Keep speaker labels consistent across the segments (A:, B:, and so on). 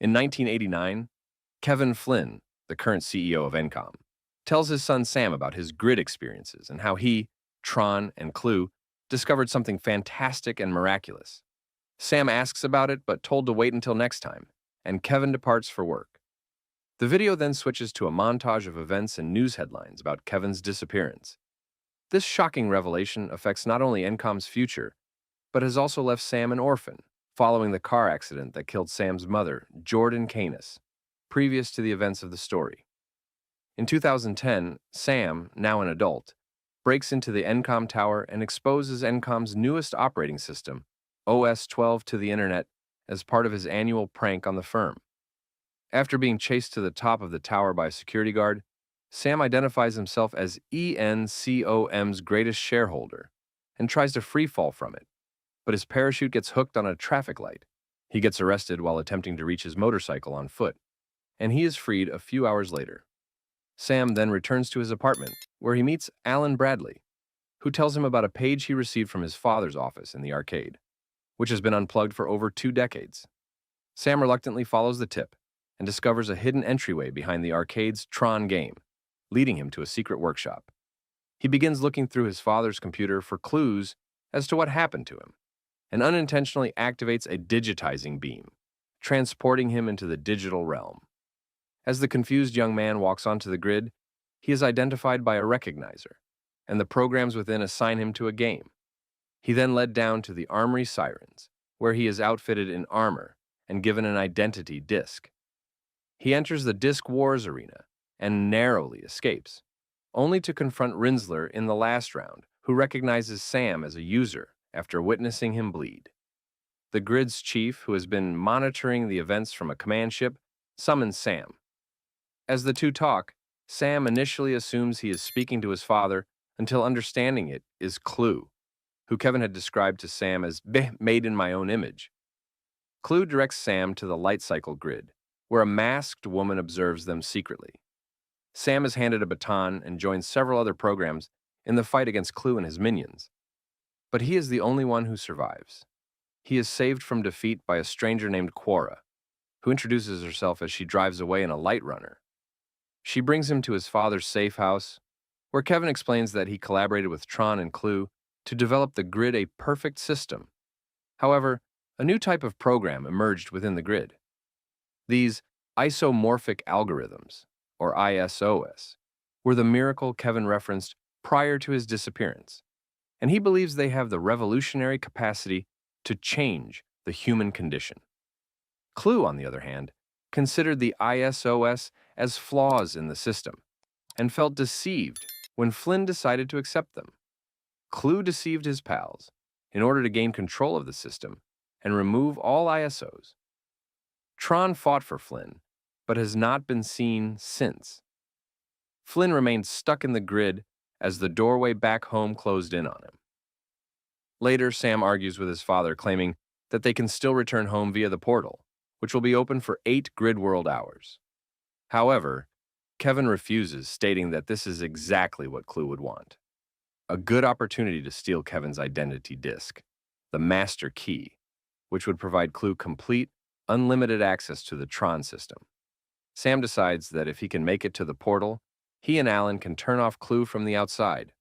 A: In 1989, Kevin Flynn, the current CEO of Encom, tells his son Sam about his grid experiences and how he, Tron, and Clue discovered something fantastic and miraculous. Sam asks about it, but told to wait until next time, and Kevin departs for work. The video then switches to a montage of events and news headlines about Kevin's disappearance. This shocking revelation affects not only Encom's future, but has also left Sam an orphan, following the car accident that killed Sam's mother, Jordan Canis, previous to the events of the story. In 2010, Sam, now an adult, breaks into the Encom tower and exposes Encom's newest operating system, OS 12, to the internet as part of his annual prank on the firm. After being chased to the top of the tower by a security guard, Sam identifies himself as ENCOM's greatest shareholder and tries to free fall from it, but his parachute gets hooked on a traffic light. He gets arrested while attempting to reach his motorcycle on foot, and he is freed a few hours later. Sam then returns to his apartment, where he meets Alan Bradley, who tells him about a page he received from his father's office in the arcade, which has been unplugged for over 2 decades. Sam reluctantly follows the tip and discovers a hidden entryway behind the arcade's Tron game, leading him to a secret workshop. He begins looking through his father's computer for clues as to what happened to him, and unintentionally activates a digitizing beam, transporting him into the digital realm. As the confused young man walks onto the grid, he is identified by a recognizer, and the programs within assign him to a game. He then led down to the Armory Sirens, where he is outfitted in armor and given an identity disc. He enters the Disc Wars arena and narrowly escapes, only to confront Rinsler in the last round, who recognizes Sam as a user after witnessing him bleed. The grid's chief, who has been monitoring the events from a command ship, summons Sam. As the two talk, Sam initially assumes he is speaking to his father until understanding it is Clue, who Kevin had described to Sam as made in my own image. Clue directs Sam to the light cycle grid, where a masked woman observes them secretly. Sam is handed a baton and joins several other programs in the fight against Clue and his minions. But he is the only one who survives. He is saved from defeat by a stranger named Quorra, who introduces herself as she drives away in a light runner. She brings him to his father's safe house, where Kevin explains that he collaborated with Tron and Clue to develop the grid a perfect system. However, a new type of program emerged within the grid. These isomorphic algorithms, or ISOs, were the miracle Kevin referenced prior to his disappearance, and he believes they have the revolutionary capacity to change the human condition. Clue, on the other hand, considered the ISOs as flaws in the system and felt deceived when Flynn decided to accept them. Clue deceived his pals in order to gain control of the system and remove all ISOs. Tron fought for Flynn, but has not been seen since. Flynn remained stuck in the grid as the doorway back home closed in on him. Later, Sam argues with his father, claiming that they can still return home via the portal, which will be open for 8 grid world hours. However, Kevin refuses, stating that this is exactly what Clue would want. A good opportunity to steal Kevin's identity disc, the master key, which would provide Clue complete, unlimited access to the Tron system. Sam decides that if he can make it to the portal, he and Alan can turn off Clue from the outside.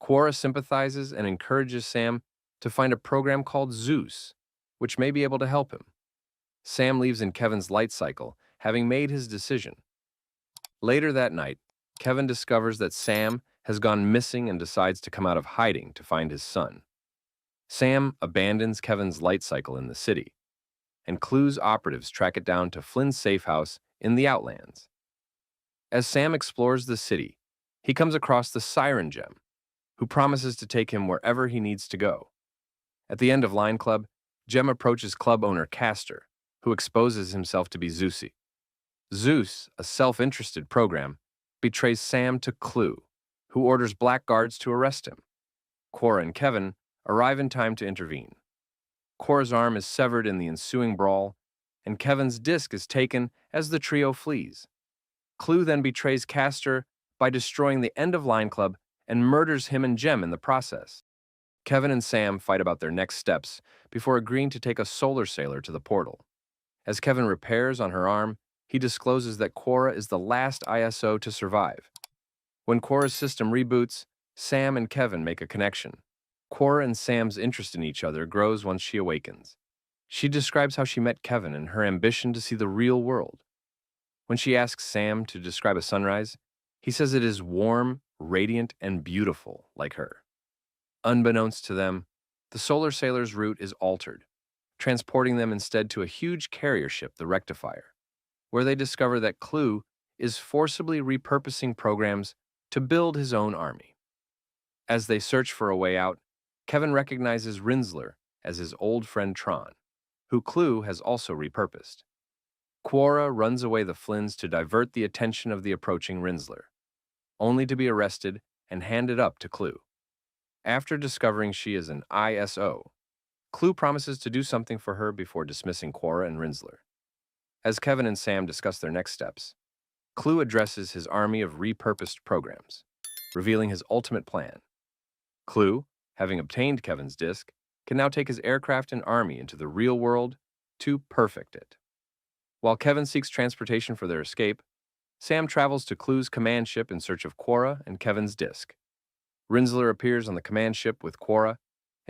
A: Quorra sympathizes and encourages Sam to find a program called Zeus, which may be able to help him. Sam leaves in Kevin's light cycle, having made his decision. Later that night, Kevin discovers that Sam has gone missing and decides to come out of hiding to find his son. Sam abandons Kevin's light cycle in the city, and Clue's operatives track it down to Flynn's safe house in the Outlands. As Sam explores the city, he comes across the Siren Gem, who promises to take him wherever he needs to go. At the end of Line Club, Gem approaches club owner Castor, who exposes himself to be Zeusy. Zeus, a self-interested program, betrays Sam to Clue, who orders black guards to arrest him. Quorra and Kevin arrive in time to intervene. Quorra's arm is severed in the ensuing brawl, and Kevin's disc is taken as the trio flees. Clue then betrays Castor by destroying the end of Line Club and murders him and Gem in the process. Kevin and Sam fight about their next steps before agreeing to take a solar sailor to the portal. As Kevin repairs on her arm, he discloses that Quorra is the last ISO to survive. When Quorra's system reboots, Sam and Kevin make a connection. Quorra and Sam's interest in each other grows once she awakens. She describes how she met Kevin and her ambition to see the real world. When she asks Sam to describe a sunrise, he says it is warm, radiant, and beautiful, like her. Unbeknownst to them, the Solar Sailor's route is altered, transporting them instead to a huge carrier ship, the Rectifier, where they discover that Clue is forcibly repurposing programs to build his own army. As they search for a way out, Kevin recognizes Rinsler as his old friend Tron, who Clue has also repurposed. Quorra runs away the Flynns to divert the attention of the approaching Rinsler, only to be arrested and handed up to Clue. After discovering she is an ISO, Clue promises to do something for her before dismissing Quorra and Rinsler. As Kevin and Sam discuss their next steps, Clue addresses his army of repurposed programs, revealing his ultimate plan. Clue, having obtained Kevin's disk, can now take his aircraft and army into the real world to perfect it. While Kevin seeks transportation for their escape, Sam travels to Clue's command ship in search of Quorra and Kevin's disk. Rinsler appears on the command ship with Quorra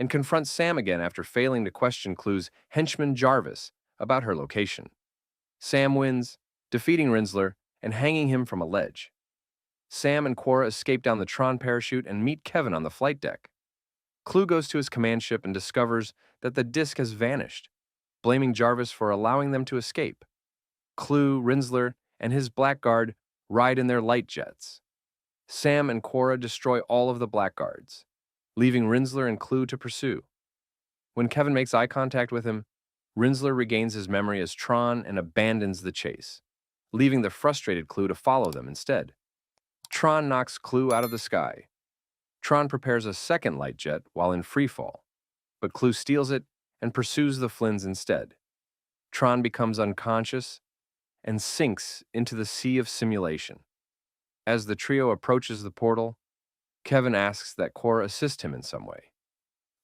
A: and confronts Sam again after failing to question Clue's henchman Jarvis about her location. Sam wins, defeating Rinsler and hanging him from a ledge. Sam and Quorra escape down the Tron parachute and meet Kevin on the flight deck. Clue goes to his command ship and discovers that the disk has vanished, blaming Jarvis for allowing them to escape. Clue, Rinsler, and his blackguard ride in their light jets. Sam and Quorra destroy all of the blackguards, leaving Rinsler and Clue to pursue. When Kevin makes eye contact with him, Rinsler regains his memory as Tron and abandons the chase, leaving the frustrated Clue to follow them instead. Tron knocks Clue out of the sky. Tron prepares a second light jet while in freefall, but Clue steals it and pursues the Flynns instead. Tron becomes unconscious and sinks into the sea of simulation. As the trio approaches the portal, Kevin asks that Quorra assist him in some way.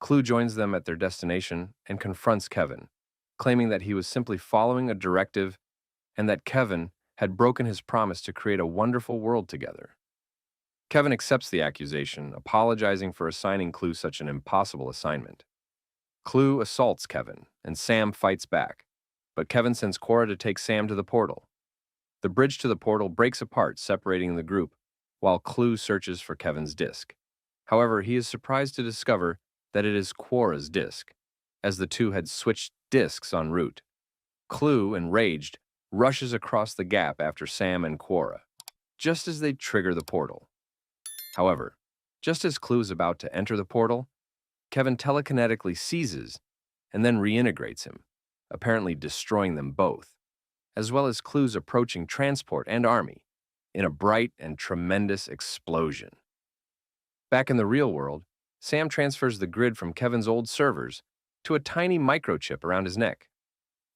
A: Clue joins them at their destination and confronts Kevin, claiming that he was simply following a directive and that Kevin had broken his promise to create a wonderful world together. Kevin accepts the accusation, apologizing for assigning Clue such an impossible assignment. Clue assaults Kevin, and Sam fights back, but Kevin sends Quorra to take Sam to the portal. The bridge to the portal breaks apart, separating the group, while Clue searches for Kevin's disk. However, he is surprised to discover that it is Quorra's disk, as the two had switched disks en route. Clue, enraged, rushes across the gap after Sam and Quorra, just as they trigger the portal. However, just as Clue is about to enter the portal, Kevin telekinetically seizes and then reintegrates him, apparently destroying them both, as well as Clue's approaching transport and army, in a bright and tremendous explosion. Back in the real world, Sam transfers the grid from Kevin's old servers to a tiny microchip around his neck.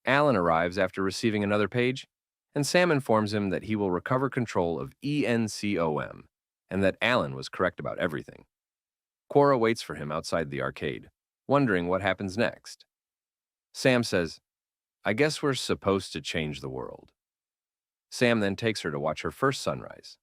A: Alan arrives after receiving another page, and Sam informs him that he will recover control of ENCOM, and that Alan was correct about everything. Quorra waits for him outside the arcade, wondering what happens next. Sam says, "I guess we're supposed to change the world." Sam then takes her to watch her first sunrise.